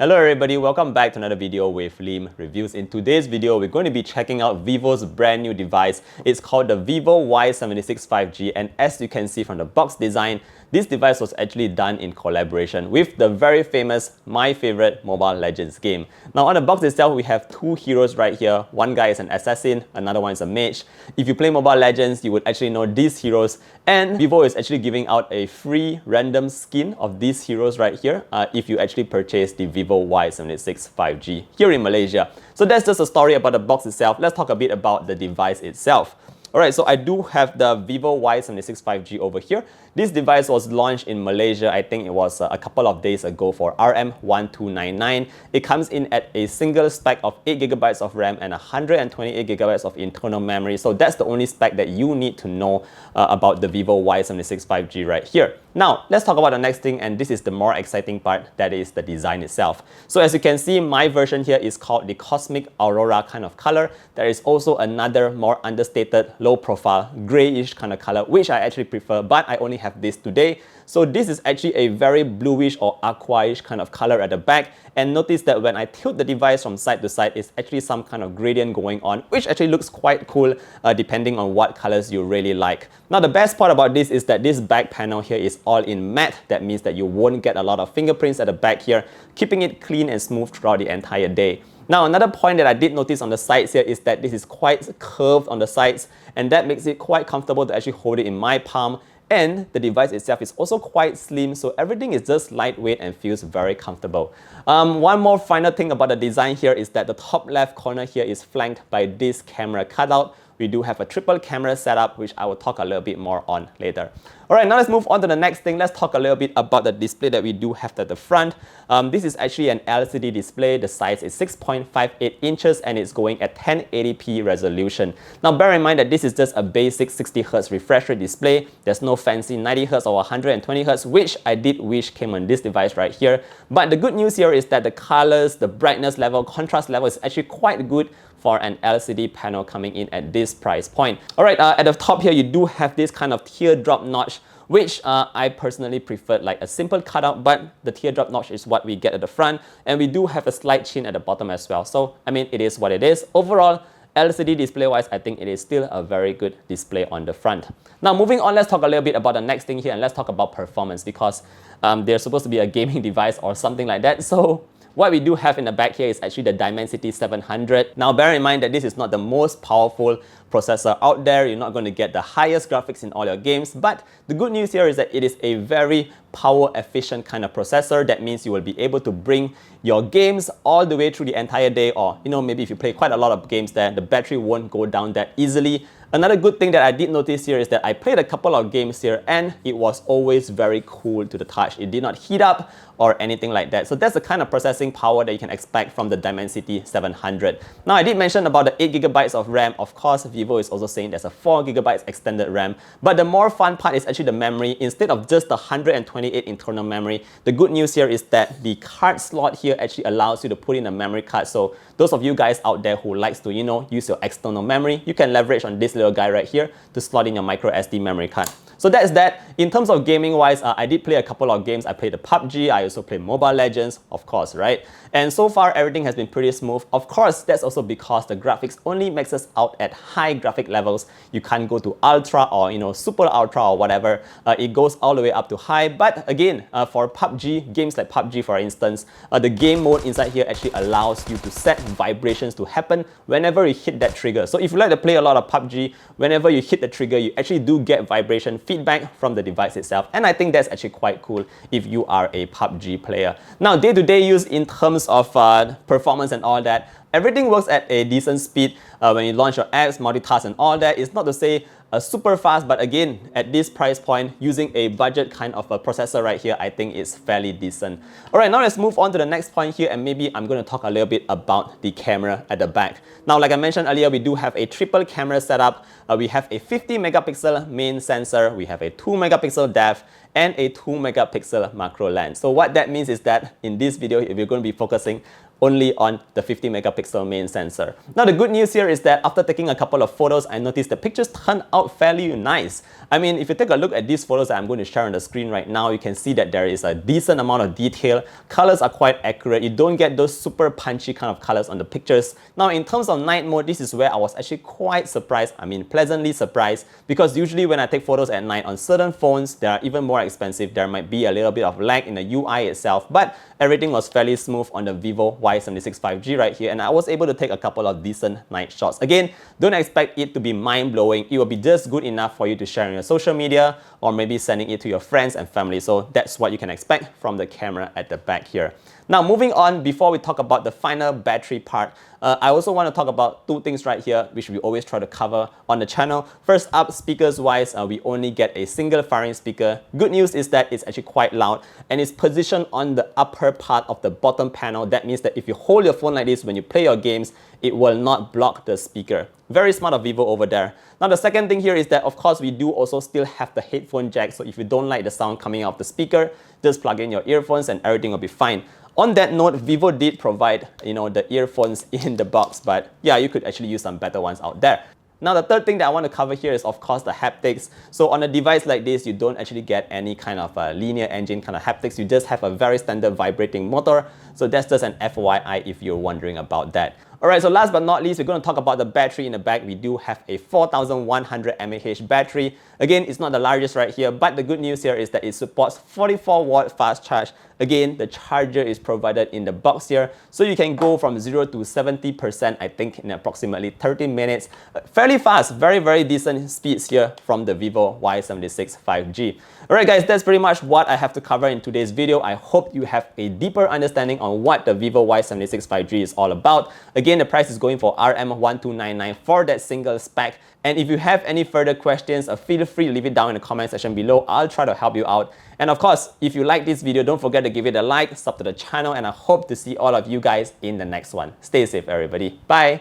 Hello everybody, welcome back to another video with Lim Reviews. In today's video, we're going to be checking out Vivo's brand new device. It's called the vivo Y76 5G, and as you can see from the box design, this device was actually done in collaboration with the very famous, my favorite Mobile Legends game. Now on the box itself, we have two heroes right here. One guy is an assassin, another one is a mage. If you play Mobile Legends, you would actually know these heroes, and Vivo is actually giving out a free random skin of these heroes right here if you actually purchase the vivo Y76 5G here in Malaysia. So that's just a story about the box itself. Let's talk a bit about the device itself. Alright, so I do have the vivo Y76 5G over here. This device was launched in Malaysia, I think it was a couple of days ago for RM1299. It comes in at a single spec of 8GB of RAM and 128GB of internal memory. So that's the only spec that you need to know about the vivo Y76 5G right here. Now, let's talk about the next thing, and this is the more exciting part, that is the design itself. So as you can see, my version here is called the Cosmic Aurora kind of color. There is also another more understated, low profile, grayish kind of color, which I actually prefer, but I only have this today. So this is actually a very bluish or aquaish kind of color at the back, and notice that when I tilt the device from side to side, it's actually some kind of gradient going on, which actually looks quite cool depending on what colors you really like. Now the best part about this is that this back panel here is all in matte. That means that you won't get a lot of fingerprints at the back here, keeping it clean and smooth throughout the entire day. Now another point that I did notice on the sides here is that this is quite curved on the sides, and that makes it quite comfortable to actually hold it in my palm. And the device itself is also quite slim, so everything is just lightweight and feels very comfortable. One more final thing about the design here is that the top left corner here is flanked by this camera cutout. We do have a triple camera setup, which I will talk a little bit more on later. Alright, now let's move on to the next thing. Let's talk a little bit about the display that we do have at the front. This is actually an LCD display. The size is 6.58 inches and it's going at 1080p resolution. Now bear in mind that this is just a basic 60Hz refresh rate display. There's no fancy 90Hz or 120Hz, which I did wish came on this device right here. But the good news here is that the colors, the brightness level, contrast level is actually quite good for an LCD panel coming in at this price point. Alright, at the top here, you do have this kind of teardrop notch, which I personally preferred, like a simple cutout, but the teardrop notch is what we get at the front, and we do have a slight chin at the bottom as well. So, I mean, it is what it is. Overall, LCD display-wise, I think it is still a very good display on the front. Now, moving on, let's talk a little bit about the next thing here, and let's talk about performance, because they're supposed to be a gaming device or something like that. So, what we do have in the back here is actually the Dimensity 700. Now bear in mind that this is not the most powerful processor out there. You're not going to get the highest graphics in all your games, but the good news here is that it is a very power efficient kind of processor. That means you will be able to bring your games all the way through the entire day, or maybe if you play quite a lot of games there, the battery won't go down that easily. Another good thing that I did notice here is that I played a couple of games here and it was always very cool to the touch. It did not heat up or anything like that. So that's the kind of processing power that you can expect from the Dimensity 700. Now I did mention about the 8GB of RAM. Of course, Vivo is also saying there's a 4GB extended RAM. But the more fun part is actually the memory. Instead of just the 128 internal memory, the good news here is that the card slot here actually allows you to put in a memory card. So those of you guys out there who likes to, use your external memory, you can leverage on this little guy right here to slot in your micro SD memory card. So that's that. In terms of gaming wise, I did play a couple of games. I played the PUBG, I also played Mobile Legends, of course, right? And so far, everything has been pretty smooth. Of course, that's also because the graphics only maxes out at high graphic levels. You can't go to ultra or, super ultra or whatever. It goes all the way up to high. But again, for PUBG, games like PUBG, for instance, the game mode inside here actually allows you to set vibrations to happen whenever you hit that trigger. So if you like to play a lot of PUBG, whenever you hit the trigger, you actually do get vibration feedback from the device itself, and I think that's actually quite cool if you are a PUBG player. Now, day-to-day use in terms of performance and all that, everything works at a decent speed. When you launch your apps, multitask and all that, it's not to say super fast, but again, at this price point, using a budget kind of a processor right here, I think it's fairly decent. Alright, now let's move on to the next point here, and maybe I'm going to talk a little bit about the camera at the back. Now, like I mentioned earlier, we do have a triple camera setup. We have a 50 megapixel main sensor, we have a 2 megapixel depth, and a 2 megapixel macro lens. So what that means is that in this video, if you're going to be focusing only on the 50 megapixel main sensor. Now the good news here is that after taking a couple of photos, I noticed the pictures turned out fairly nice. I mean, if you take a look at these photos that I'm going to share on the screen right now, you can see that there is a decent amount of detail. Colors are quite accurate. You don't get those super punchy kind of colors on the pictures. Now in terms of night mode, this is where I was actually quite surprised. I mean, pleasantly surprised, because usually when I take photos at night on certain phones, they are even more expensive. There might be a little bit of lag in the UI itself, but everything was fairly smooth on the vivo Y76 5G right here, and I was able to take a couple of decent night shots. Again, don't expect it to be mind-blowing. It will be just good enough for you to share on your social media or maybe sending it to your friends and family. So that's what you can expect from the camera at the back here. Now moving on, before we talk about the final battery part, I also want to talk about two things right here, which we always try to cover on the channel. First up, speakers wise, we only get a single firing speaker. Good news is that it's actually quite loud and it's positioned on the upper part of the bottom panel. That means that if you hold your phone like this when you play your games, it will not block the speaker. Very smart of Vivo over there. Now the second thing here is that of course we do also still have the headphone jack, so if you don't like the sound coming out of the speaker, just plug in your earphones and everything will be fine. On that note, Vivo did provide, the earphones in the box, but yeah, you could actually use some better ones out there. Now the third thing that I want to cover here is of course the haptics. So on a device like this, you don't actually get any kind of linear engine kind of haptics. You just have a very standard vibrating motor. So that's just an FYI if you're wondering about that. Alright, so last but not least, we're going to talk about the battery in the back. We do have a 4100 mAh battery. Again, it's not the largest right here, but the good news here is that it supports 44 watt fast charge. Again, the charger is provided in the box here, so you can go from 0 to 70%, I think, in approximately 30 minutes. Fairly fast, very decent speeds here from the vivo Y76 5G. Alright guys, that's pretty much what I have to cover in today's video. I hope you have a deeper understanding on what the vivo Y76 5G is all about. Again, the price is going for RM1299 for that single spec. And if you have any further questions, feel free to leave it down in the comment section below. I'll try to help you out. And of course, if you like this video, don't forget to give it a like, sub to the channel, and I hope to see all of you guys in the next one. Stay safe, everybody. Bye!